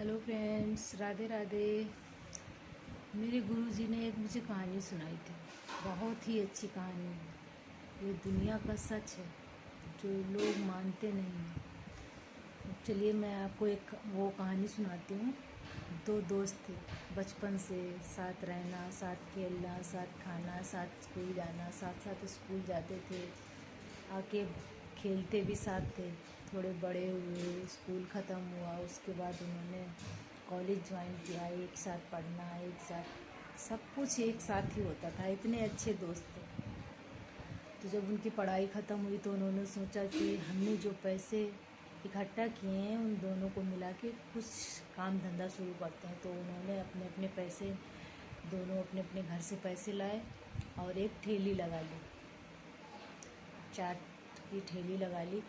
Hello friends, Radhe Radhe. मेरे गुरुजी ने एक मुझे कहानी सुनाई थी, बहुत ही अच्छी कहानी। ये दुनिया का सच है जो लोग मानते नहीं हैं। चलिए मैं आपको एक वो कहानी सुनाती हूँ। दो दोस्त थे, बचपन से साथ रहना, साथ खेलना, साथ खाना, साथ स्कूल जाना, साथ साथ स्कूल जाते थे, आके खेलते भी साथ थे। थोड़े बड़े हुए, स्कूल ख़त्म हुआ, उसके बाद उन्होंने कॉलेज ज्वाइन किया। एक साथ पढ़ना, एक साथ सब कुछ एक साथ ही होता था। इतने अच्छे दोस्त थे। तो जब उनकी पढ़ाई ख़त्म हुई तो उन्होंने सोचा कि हमने जो पैसे इकट्ठा किए हैं उन दोनों को मिला के कुछ काम धंधा शुरू करते हैं। तो उन्होंने अपने अपने पैसे, दोनों अपने अपने घर से पैसे लाए और एक ठेली लगा ली, चाट की ठेली लगा ली।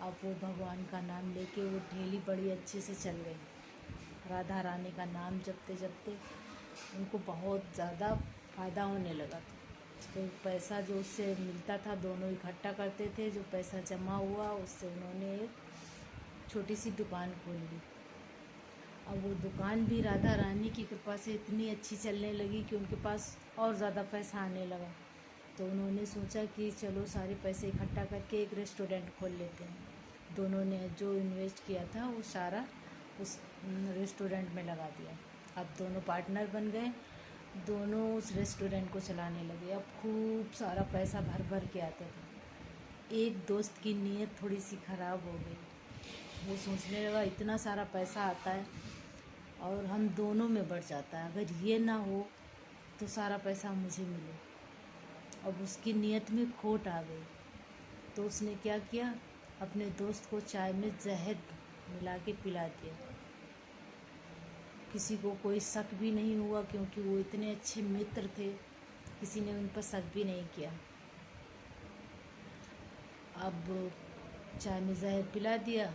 अब वो भगवान का नाम लेके वो ठेली बड़ी अच्छे से चल गई। राधा रानी का नाम जपते जपते उनको बहुत ज़्यादा फ़ायदा होने लगा। तो पैसा जो उससे मिलता था दोनों इकट्ठा करते थे। जो पैसा जमा हुआ उससे उन्होंने एक छोटी सी दुकान खोल ली। अब वो दुकान भी राधा रानी की कृपा से इतनी अच्छी चलने लगी कि उनके पास और ज़्यादा पैसा आने लगा। तो उन्होंने सोचा कि चलो सारे पैसे इकट्ठा करके एक रेस्टोरेंट खोल लेते हैं। दोनों ने जो इन्वेस्ट किया था वो सारा उस रेस्टोरेंट में लगा दिया। अब दोनों पार्टनर बन गए, दोनों उस रेस्टोरेंट को चलाने लगे। अब खूब सारा पैसा भर भर के आता था। एक दोस्त की नीयत थोड़ी सी ख़राब हो गई। वो सोचने लगा इतना सारा पैसा आता है और हम दोनों में बढ़ जाता है, अगर ये ना हो तो सारा पैसा मुझे मिले। अब उसकी नीयत में खोट आ गई। तो उसने क्या किया, अपने दोस्त को चाय में जहर मिला के पिला दिया। किसी को कोई शक भी नहीं हुआ क्योंकि वो इतने अच्छे मित्र थे, किसी ने उन पर शक भी नहीं किया। अब चाय में जहर पिला दिया,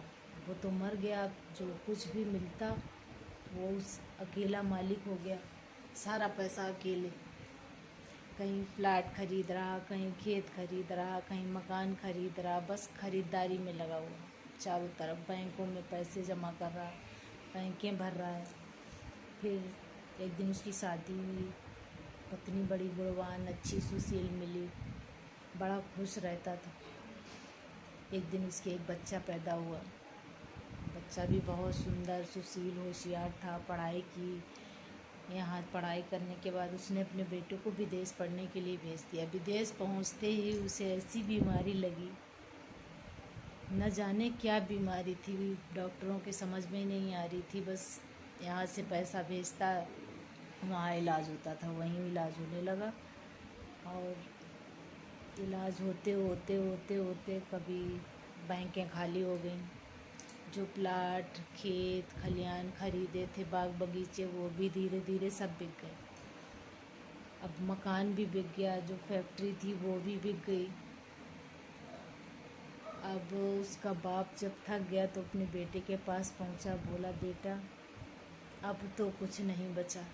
वो तो मर गया। अब जो कुछ भी मिलता वो उस अकेला मालिक हो गया, सारा पैसा अकेले। कहीं प्लाट खरीद रहा, कहीं खेत खरीद रहा, कहीं मकान खरीद रहा, बस खरीदारी में लगा हुआ। चारों तरफ बैंकों में पैसे जमा कर रहा, बैंकें भर रहा है। फिर एक दिन उसकी शादी हुई, पत्नी बड़ी गुणवान, अच्छी सुशील मिली, बड़ा खुश रहता था। एक दिन उसके एक बच्चा पैदा हुआ। बच्चा भी बहुत सुंदर, सुशील, होशियार था, पढ़ाई की। यहाँ पढ़ाई करने के बाद उसने अपने बेटे को विदेश पढ़ने के लिए भेज दिया। विदेश पहुँचते ही उसे ऐसी बीमारी लगी, न जाने क्या बीमारी थी, डॉक्टरों के समझ में ही नहीं आ रही थी। बस यहाँ से पैसा भेजता, वहाँ इलाज होता था, वहीं इलाज होने लगा। और इलाज होते होते होते होते कभी बैंकें खाली हो गई। जो प्लाट, खेत, खलियान खरीदे थे, बाग बगीचे, वो भी धीरे धीरे सब बिक गए। अब मकान भी बिक गया, जो फैक्ट्री थी वो भी बिक गई। अब उसका बाप जब थक गया तो अपने बेटे के पास पहुंचा, बोला बेटा अब तो कुछ नहीं बचा,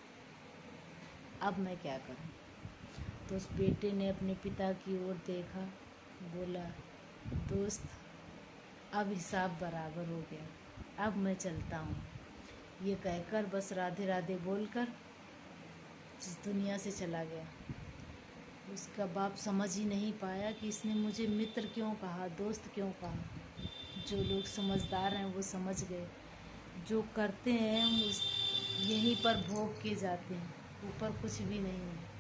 अब मैं क्या करूं। तो उस बेटे ने अपने पिता की ओर देखा, बोला दोस्त अब हिसाब बराबर हो गया, अब मैं चलता हूँ। ये कहकर बस राधे राधे बोलकर इस दुनिया से चला गया। उसका बाप समझ ही नहीं पाया कि इसने मुझे मित्र क्यों कहा, दोस्त क्यों कहा। जो लोग समझदार हैं वो समझ गए, जो करते हैं उस यहीं पर भोग के जाते हैं, ऊपर कुछ भी नहीं है।